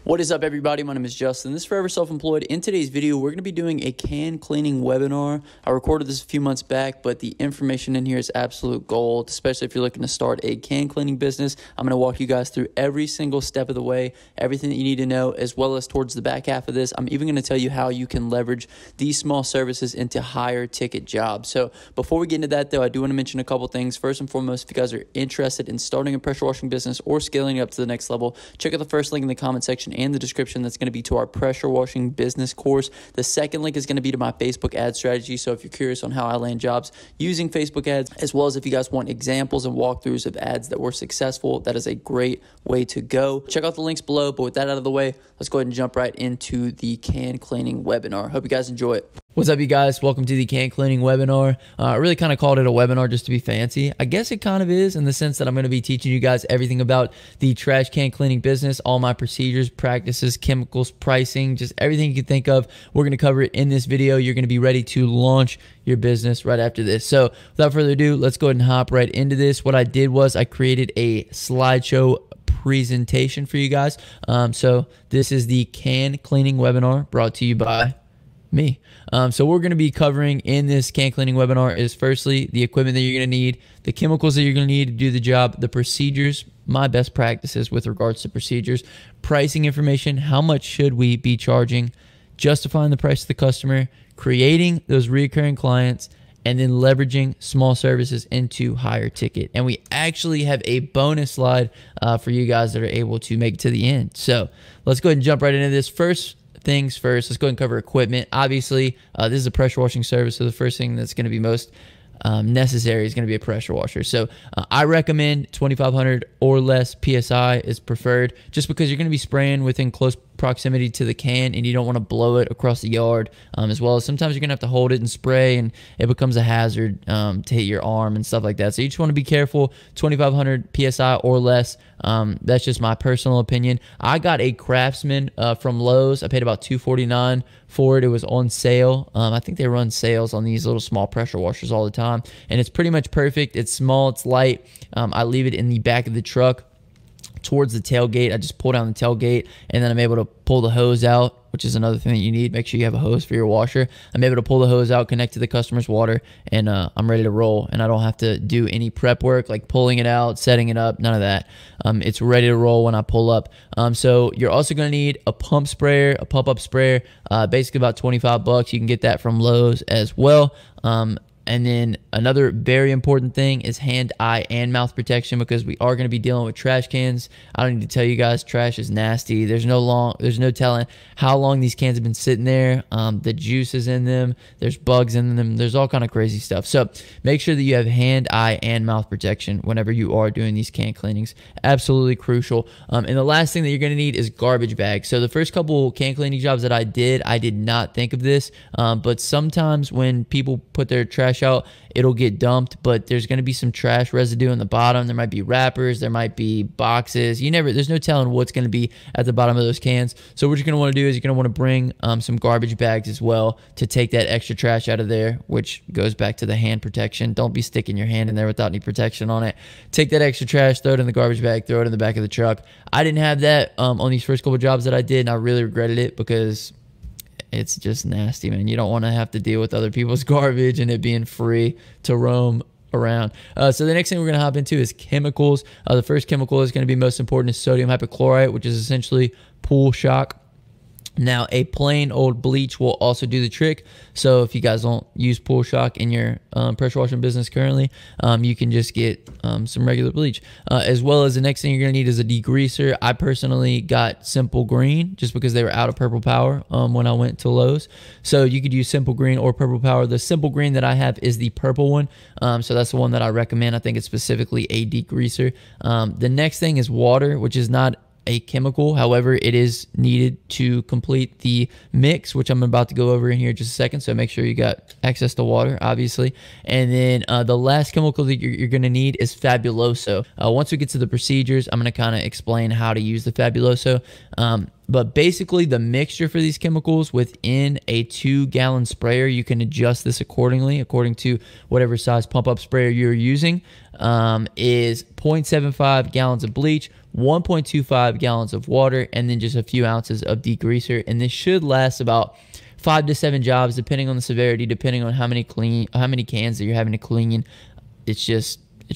What is up, everybody? My name is Justin. This is Forever Self-Employed. In today's video, we're going to be doing a can cleaning webinar. I recorded this a few months back, but the information in here is absolute gold, especially if you're looking to start a can cleaning business. I'm going to walk you guys through every single step of the way, everything that you need to know, as well as towards the back half of this. I'm even going to tell you how you can leverage these small services into higher ticket jobs. So before we get into that, though, I do want to mention a couple things. First and foremost, if you guys are interested in starting a pressure washing business or scaling it up to the next level, check out the first link in the comment section and the description. That's going to be to our pressure washing business course. The second link is going to be to my Facebook ad strategy. So if you're curious on how I land jobs using Facebook ads, as well as if you guys want examples and walkthroughs of ads that were successful, that is a great way to go. Check out the links below. But with that out of the way, let's go ahead and jump right into the can cleaning webinar. Hope you guys enjoy it. What's up, you guys? Welcome to the can cleaning webinar. I really kind of called it a webinar just to be fancy. I guess it kind of is, in the sense that I'm going to be teaching you guys everything about the trash can cleaning business, all my procedures, practices, chemicals, pricing, just everything you can think of. We're going to cover it in this video. You're going to be ready to launch your business right after this. So without further ado, let's go ahead and hop right into this. What I did was I created a slideshow presentation for you guys. So this is the can cleaning webinar brought to you by me. So what we're going to be covering in this can cleaning webinar is, firstly, the equipment that you're going to need, the chemicals that you're going to need to do the job, the procedures, my best practices with regards to procedures, pricing information, how much should we be charging, justifying the price to the customer, creating those recurring clients, and then leveraging small services into higher ticket. And we actually have a bonus slide for you guys that are able to make it to the end. So let's go ahead and jump right into this. First things first, let's go ahead and cover equipment. Obviously, this is a pressure washing service, so the first thing that's going to be most necessary is going to be a pressure washer. So I recommend 2,500 or less PSI is preferred, just because you're going to be spraying within close proximity to the can and you don't want to blow it across the yard, as well as sometimes you're going to have to hold it and spray and it becomes a hazard to hit your arm and stuff like that. So you just want to be careful. 2,500 PSI or less. That's just my personal opinion. I got a Craftsman from Lowe's. I paid about $249 for it. It was on sale. I think they run sales on these little small pressure washers all the time, and it's pretty much perfect. It's small, it's light. I leave it in the back of the truck towards the tailgate. I just pull down the tailgate, and then I'm able to pull the hose out, which is another thing that you need. Make sure you have a hose for your washer. I'm able to pull the hose out, connect to the customer's water, and I'm ready to roll. And I don't have to do any prep work like pulling it out, setting it up, none of that. It's ready to roll when I pull up. So you're also going to need a pump sprayer, a pump-up sprayer, basically about 25 bucks. You can get that from Lowe's as well. And then another very important thing is hand, eye, and mouth protection, because we are going to be dealing with trash cans. I don't need to tell you guys, trash is nasty. There's no telling how long these cans have been sitting there. The juice is in them. There's bugs in them. There's all kind of crazy stuff. So make sure that you have hand, eye, and mouth protection whenever you are doing these can cleanings. Absolutely crucial. And the last thing that you're going to need is garbage bags. So the first couple can cleaning jobs that I did not think of this, but sometimes when people put their trash out, it'll get dumped, but there's going to be some trash residue in the bottom. There might be wrappers, there might be boxes. There's no telling what's going to be at the bottom of those cans. So what you're going to want to do is you're going to want to bring some garbage bags as well to take that extra trash out of there, which goes back to the hand protection. Don't be sticking your hand in there without any protection on it. Take that extra trash, throw it in the garbage bag, throw it in the back of the truck. I didn't have that on these first couple jobs that I did, and I really regretted it, because it's just nasty, man. You don't want to have to deal with other people's garbage and it being free to roam around. So the next thing we're going to hop into is chemicals. The first chemical is going to be most important is sodium hypochlorite, which is essentially pool shock. Now, a plain old bleach will also do the trick. So if you guys don't use pool shock in your pressure washing business currently, you can just get some regular bleach. As well as the next thing you're going to need is a degreaser. I personally got Simple Green just because they were out of Purple Power when I went to Lowe's. So you could use Simple Green or Purple Power. The Simple Green that I have is the purple one. So that's the one that I recommend. I think it's specifically a degreaser. The next thing is water, which is not a chemical. However, it is needed to complete the mix, which I'm about to go over in here in just a second. So make sure you got access to water, obviously. And then the last chemical that you're going to need is Fabuloso. Once we get to the procedures, I'm going to kind of explain how to use the Fabuloso. But basically, the mixture for these chemicals within a 2-gallon sprayer, you can adjust this accordingly, according to whatever size pump-up sprayer you're using, is 0.75 gallons of bleach, 1.25 gallons of water, and then just a few ounces of degreaser. And this should last about 5 to 7 jobs, depending on the severity, depending on how many cans that you're having to clean. It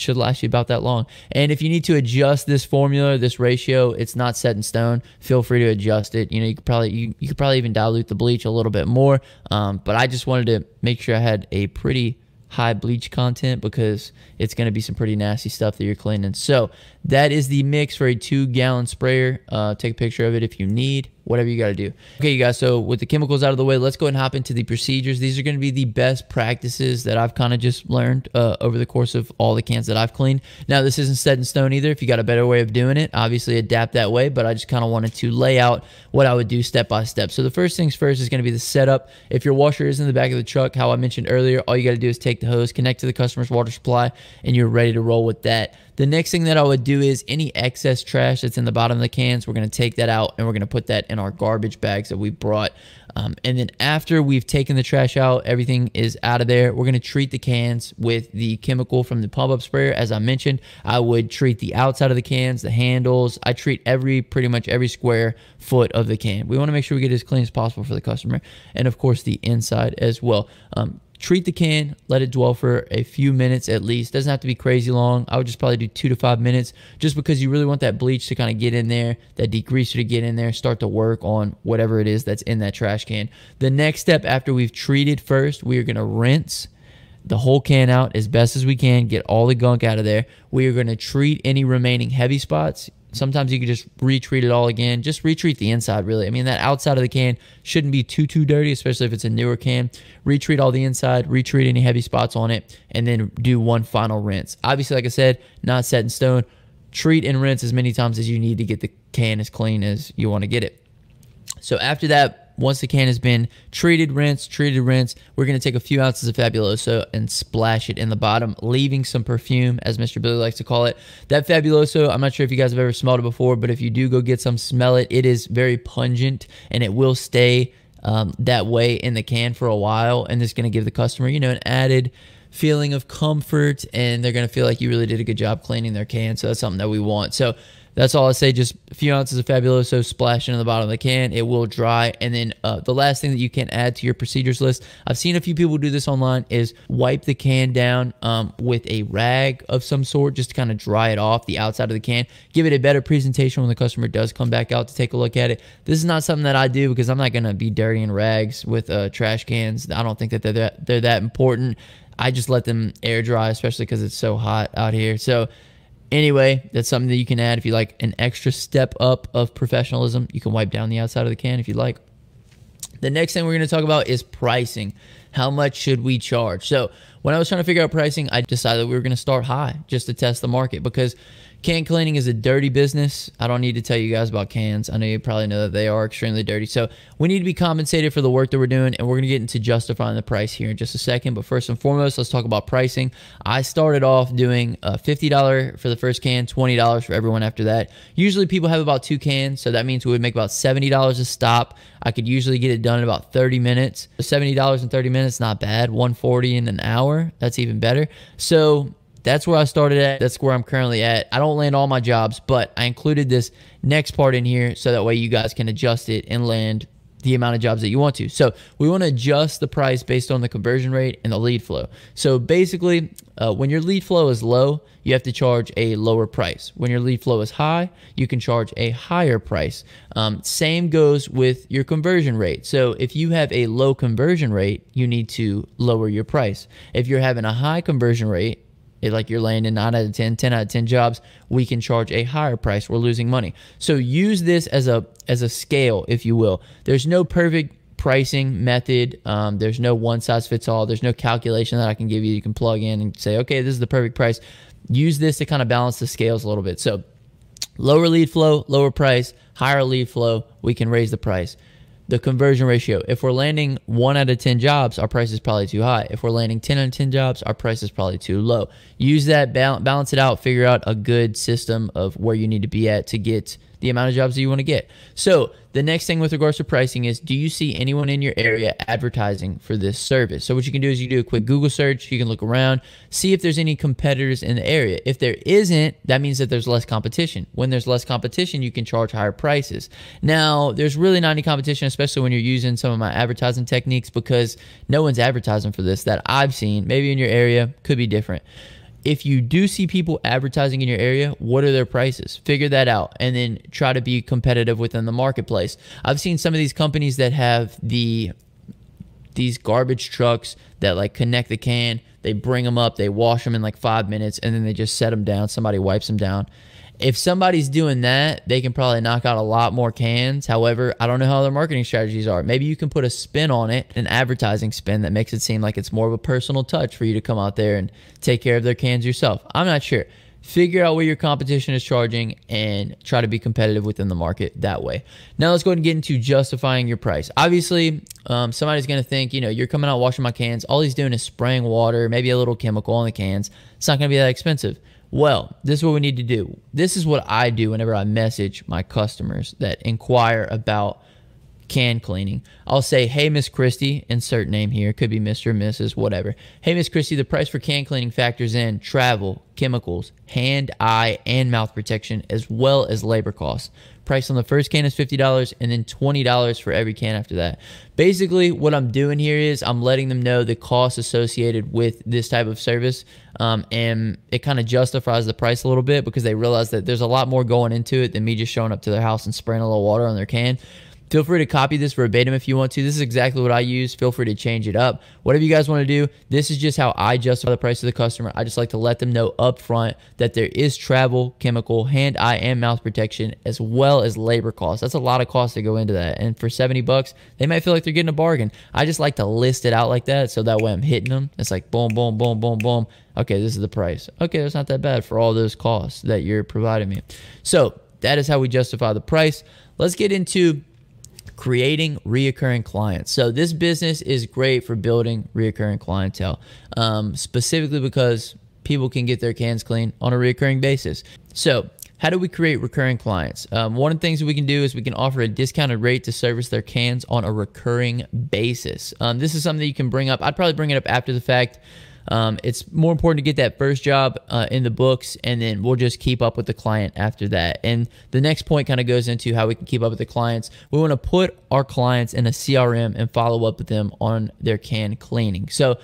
should last you about that long. And if you need to adjust this formula, this ratio, it's not set in stone. Feel free to adjust it. You could probably even dilute the bleach a little bit more. But I just wanted to make sure I had a pretty high bleach content because it's going to be some pretty nasty stuff that you're cleaning. So that is the mix for a 2-gallon sprayer. Take a picture of it if you need, whatever you got to do. Okay, you guys, so with the chemicals out of the way, let's go ahead and hop into the procedures. These are going to be the best practices that I've kind of just learned over the course of all the cans that I've cleaned. Now, this isn't set in stone either. If you got a better way of doing it, obviously adapt that way, but I just kind of wanted to lay out what I would do step by step. So the first things first is going to be the setup. If your washer is in the back of the truck, how I mentioned earlier, all you got to do is take the hose, connect to the customer's water supply, and you're ready to roll with that. The next thing that I would do is any excess trash that's in the bottom of the cans, we're going to take that out and we're going to put that in our garbage bags that we brought. And then after we've taken the trash out, everything is out of there, we're going to treat the cans with the chemical from the pump-up sprayer. As I mentioned, I would treat the outside of the cans, the handles. I treat pretty much every square foot of the can. We want to make sure we get it as clean as possible for the customer. And of course, the inside as well. Treat the can, let it dwell for a few minutes at least. Doesn't have to be crazy long. I would just probably do 2 to 5 minutes just because you really want that bleach to kind of get in there, that degreaser to get in there, start to work on whatever it is that's in that trash can. The next step after we've treated first, we are going to rinse the whole can out as best as we can, get all the gunk out of there. We are going to treat any remaining heavy spots. Sometimes you can just retreat it all again. Just retreat the inside, really. I mean, that outside of the can shouldn't be too dirty, especially if it's a newer can. Retreat all the inside, retreat any heavy spots on it, and then do one final rinse. Obviously, like I said, not set in stone. Treat and rinse as many times as you need to get the can as clean as you want to get it. So after that, once the can has been treated, rinse, we're going to take a few ounces of Fabuloso and splash it in the bottom, leaving some perfume, as Mr. Billy likes to call it. That Fabuloso, I'm not sure if you guys have ever smelled it before, but if you do go get some, smell it. It is very pungent, and it will stay that way in the can for a while, and it's going to give the customer, an added feeling of comfort, and they're going to feel like you really did a good job cleaning their can, so that's something that we want. So that's all I say. Just a few ounces of Fabuloso, splash into the bottom of the can. It will dry. And then the last thing that you can add to your procedures list, I've seen a few people do this online, is wipe the can down with a rag of some sort, just to kind of dry it off the outside of the can. Give it a better presentation when the customer does come back out to take a look at it. This is not something that I do because I'm not going to be dirtying rags with trash cans. I don't think that they're that important. I just let them air dry, especially because it's so hot out here. So anyway, that's something that you can add if you like an extra step up of professionalism. You can wipe down the outside of the can if you'd like. The next thing we're going to talk about is pricing. How much should we charge? So when I was trying to figure out pricing, I decided we were going to start high just to test the market because can cleaning is a dirty business. I don't need to tell you guys about cans. I know you probably know that they are extremely dirty. So we need to be compensated for the work that we're doing, and we're going to get into justifying the price here in just a second. But first and foremost, let's talk about pricing. I started off doing $50 for the first can, $20 for everyone after that. Usually people have about 2 cans, so that means we would make about $70 a stop. I could usually get it done in about 30 minutes. $70 in 30 minutes, not bad. $140 in an hour, that's even better. So that's where I started at. That's where I'm currently at. I don't land all my jobs, but I included this next part in here so that way you guys can adjust it and land the amount of jobs that you want to. So we want to adjust the price based on the conversion rate and the lead flow. So basically, when your lead flow is low, you have to charge a lower price. When your lead flow is high, you can charge a higher price. Same goes with your conversion rate. So if you have a low conversion rate, you need to lower your price. If you're having a high conversion rate, like you're landing 9 out of 10, 10 out of 10 jobs, we can charge a higher price. We're losing money. So use this as a scale, if you will. There's no perfect pricing method. There's no one size fits all. There's no calculation that I can give you. You can plug in and say, okay, this is the perfect price. Use this to kind of balance the scales a little bit. So lower lead flow, lower price, higher lead flow, we can raise the price. The conversion ratio. If we're landing 1 out of 10 jobs, our price is probably too high. If we're landing 10 out of 10 jobs, our price is probably too low. Use that, balance it out, figure out a good system of where you need to be at to get the amount of jobs that you want to get. So the next thing with regards to pricing is, do you see anyone in your area advertising for this service? So what you can do is you do a quick Google search. You can look around, see if there's any competitors in the area. If there isn't, that means that there's less competition. When there's less competition, you can charge higher prices. Now, there's really not any competition, especially when you're using some of my advertising techniques, because no one's advertising for this that I've seen. Maybe in your area, could be different. If you do see people advertising in your area, what are their prices? Figure that out and then try to be competitive within the marketplace. I've seen some of these companies that have these garbage trucks that like connect the can. They bring them up, they wash them in like 5 minutes, and then they just set them down. Somebody wipes them down. If somebody's doing that, they can probably knock out a lot more cans. However, I don't know how their marketing strategies are. Maybe you can put a spin on it, an advertising spin that makes it seem like it's more of a personal touch for you to come out there and take care of their cans yourself. I'm not sure. Figure out what your competition is charging and try to be competitive within the market that way. Now let's go ahead and get into justifying your price. Obviously, somebody's going to think, you're coming out washing my cans. All he's doing is spraying water, maybe a little chemical on the cans. It's not going to be that expensive. Well, this is what we need to do. This is what I do whenever I message my customers that inquire about can cleaning. I'll say, hey, Miss Christie, insert name here. Could be Mr., Mrs., whatever. Hey, Miss Christie, the price for can cleaning factors in travel, chemicals, hand, eye, and mouth protection, as well as labor costs. Price on the first can is $50 and then $20 for every can after that. Basically, what I'm doing here is I'm letting them know the cost associated with this type of service, and it kind of justifies the price a little bit because they realize that there's a lot more going into it than me just showing up to their house and spraying a little water on their can. Feel free to copy this verbatim if you want to. This is exactly what I use. Feel free to change it up. Whatever you guys want to do, this is just how I justify the price to the customer. I just like to let them know up front that there is travel, chemical, hand, eye, and mouth protection, as well as labor costs. That's a lot of costs to go into that. And for $70, they might feel like they're getting a bargain. I just like to list it out like that, so that way I'm hitting them. It's like boom, boom, boom, boom, boom. Okay, this is the price. Okay, that's not that bad for all those costs that you're providing me. So that is how we justify the price. Let's get into creating reoccurring clients. So this business is great for building reoccurring clientele, specifically because people can get their cans clean on a reoccurring basis. So how do we create recurring clients? One of the things that we can do is we can offer a discounted rate to service their cans on a recurring basis. This is something that you can bring up. I'd probably bring it up after the fact. It's more important to get that first job in the books, and then we'll just keep up with the client after that. And the next point kind of goes into how we can keep up with the clients. We want to put our clients in a CRM and follow up with them on their can cleaning. So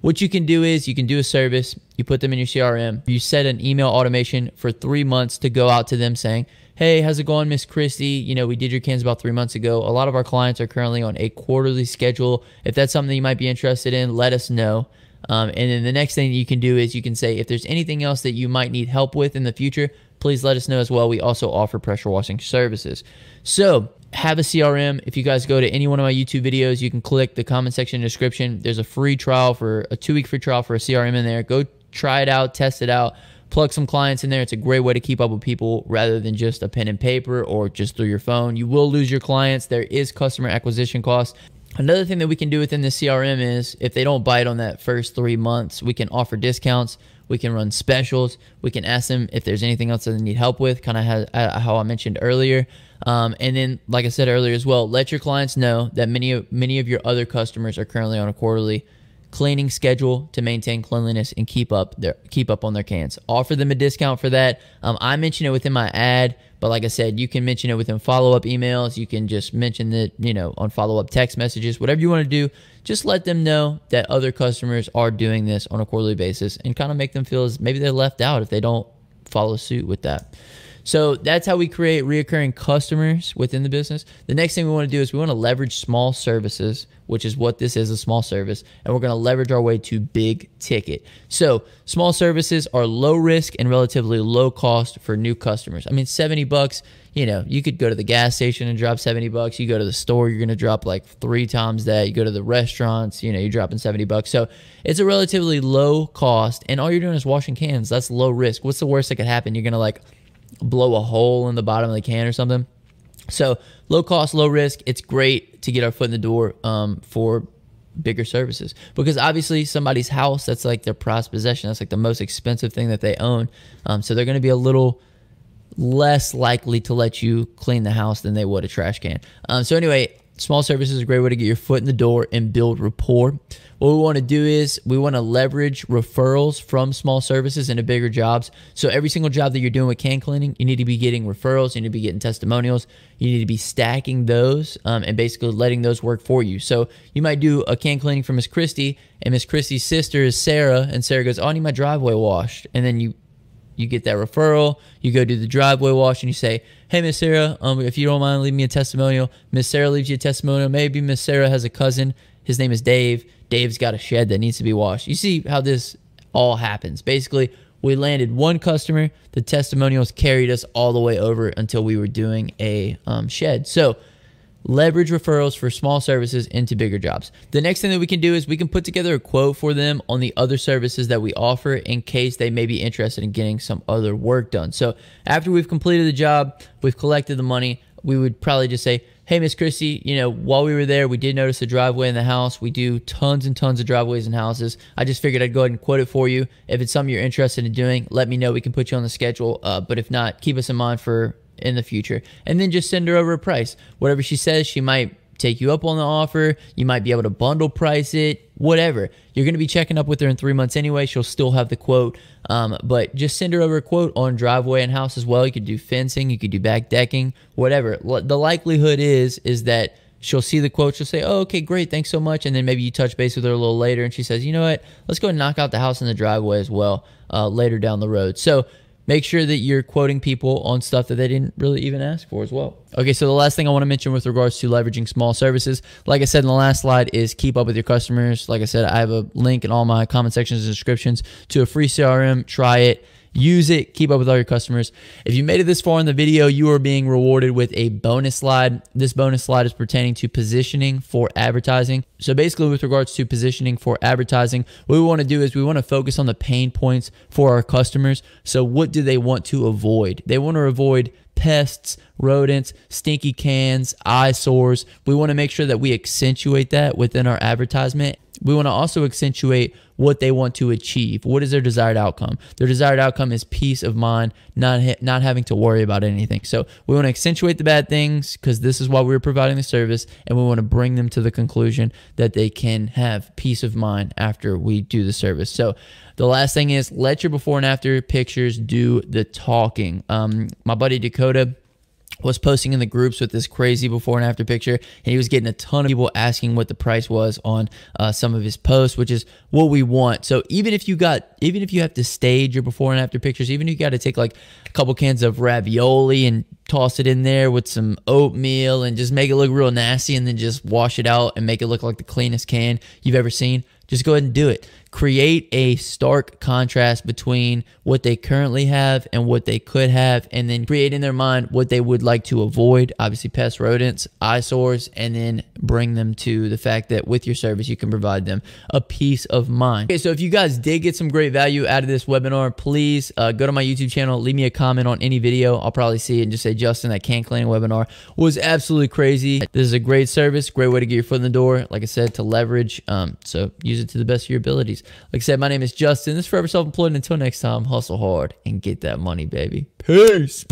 what you can do is you can do a service, you put them in your CRM, you set an email automation for 3 months to go out to them saying, hey, how's it going, Miss Christie? We did your cans about 3 months ago. A lot of our clients are currently on a quarterly schedule. If that's something you might be interested in, let us know. And then the next thing you can do is you can say, if there's anything else that you might need help with in the future, please let us know as well. We also offer pressure washing services. So have a CRM. If you guys go to any one of my YouTube videos, you can click the comment section description. There's a free trial for a 2-week free trial for a CRM in there. Go try it out, test it out, plug some clients in there. It's a great way to keep up with people rather than just a pen and paper or just through your phone. You will lose your clients. There is customer acquisition costs. Another thing that we can do within the CRM is if they don't bite on that first 3 months, we can offer discounts. We can run specials. We can ask them if there's anything else that they need help with, kind of how I mentioned earlier. And then, like I said earlier as well, let your clients know that many of your other customers are currently on a quarterly cleaning schedule to maintain cleanliness and keep up on their cans. Offer them a discount for that. I mention it within my ad, but like I said, you can mention it within follow-up emails. You can just mention that, on follow-up text messages, whatever you want to do. Just let them know that other customers are doing this on a quarterly basis and kind of make them feel as maybe they're left out if they don't follow suit with that. So that's how we create reoccurring customers within the business. The next thing we want to do is we want to leverage small services, which is what this is, a small service, and we're going to leverage our way to big ticket. So small services are low risk and relatively low cost for new customers. I mean, $70, you could go to the gas station and drop $70. You go to the store, you're going to drop like 3 times that. You go to the restaurants, you're dropping $70. So it's a relatively low cost, and all you're doing is washing cans. That's low risk. What's the worst that could happen? You're going to blow a hole in the bottom of the can or something. So low cost, low risk. It's great to get our foot in the door for bigger services, because obviously somebody's house, that's like their prized possession. That's like the most expensive thing that they own. So they're going to be a little less likely to let you clean the house than they would a trash can. So anyway, small services is a great way to get your foot in the door and build rapport. What we want to do is we want to leverage referrals from small services into bigger jobs. So every single job that you're doing with can cleaning, you need to be getting referrals, you need to be getting testimonials, you need to be stacking those and basically letting those work for you. So you might do a can cleaning for Miss Christie, and Miss Christie's sister is Sarah, and Sarah goes, "Oh, I need my driveway washed." And then you get that referral, you go do the driveway wash, and you say, "Hey, Miss Sarah, if you don't mind leaving me a testimonial." Miss Sarah leaves you a testimonial. Maybe Miss Sarah has a cousin. His name is Dave. Dave's got a shed that needs to be washed. You see how this all happens. Basically, we landed one customer. The testimonials carried us all the way over until we were doing a shed. So leverage referrals for small services into bigger jobs. The next thing that we can do is we can put together a quote for them on the other services that we offer in case they may be interested in getting some other work done. So after we've completed the job, we've collected the money, we would probably just say, "Hey, Miss Christie, while we were there, we did notice a driveway in the house. We do tons and tons of driveways and houses. I just figured I'd go ahead and quote it for you. If it's something you're interested in doing, let me know. We can put you on the schedule. But if not, keep us in mind for in the future." And then just send her over a price. Whatever she says, she might take you up on the offer. You might be able to bundle price it, whatever. You're going to be checking up with her in 3 months anyway. She'll still have the quote. But just send her over a quote on driveway and house as well. You could do fencing, you could do back decking, whatever. The likelihood is that she'll see the quote. She'll say, "Oh, okay, great. Thanks so much." And then maybe you touch base with her a little later and she says, "You know what? Let's go and knock out the house and the driveway as well later down the road." So make sure that you're quoting people on stuff that they didn't really even ask for as well. Okay, so the last thing I want to mention with regards to leveraging small services, like I said in the last slide, is keep up with your customers. Like I said, I have a link in all my comment sections and descriptions to a free CRM. Try it. Use it. Keep up with all your customers. If you made it this far in the video, you are being rewarded with a bonus slide. This bonus slide is pertaining to positioning for advertising. So basically, with regards to positioning for advertising, what we want to do is we want to focus on the pain points for our customers. So what do they want to avoid? They want to avoid pests, rodents, stinky cans, eyesores. We want to make sure that we accentuate that within our advertisement. We want to also accentuate what they want to achieve. What is their desired outcome? Their desired outcome is peace of mind, not having to worry about anything. So we want to accentuate the bad things because this is why we're providing the service, and we want to bring them to the conclusion that they can have peace of mind after we do the service. So the last thing is let your before and after pictures do the talking. My buddy Dakota was posting in the groups with this crazy before and after picture, and he was getting a ton of people asking what the price was on some of his posts, which is what we want. So even if you have to stage your before and after pictures, even if you got to take like a couple cans of ravioli and toss it in there with some oatmeal and just make it look real nasty and then just wash it out and make it look like the cleanest can you've ever seen, just go ahead and do it. Create a stark contrast between what they currently have and what they could have, and then create in their mind what they would like to avoid, obviously pests, rodents, eyesores, and then bring them to the fact that with your service, you can provide them a peace of mind. Okay, so if you guys did get some great value out of this webinar, please go to my YouTube channel, leave me a comment on any video. I'll probably see it and just say, "Justin, that can cleaning webinar was absolutely crazy." This is a great service, great way to get your foot in the door, like I said, to leverage. So use it to the best of your abilities. Like I said, my name is Justin. This is Forever Self-Employed. And until next time, hustle hard and get that money, baby. Peace.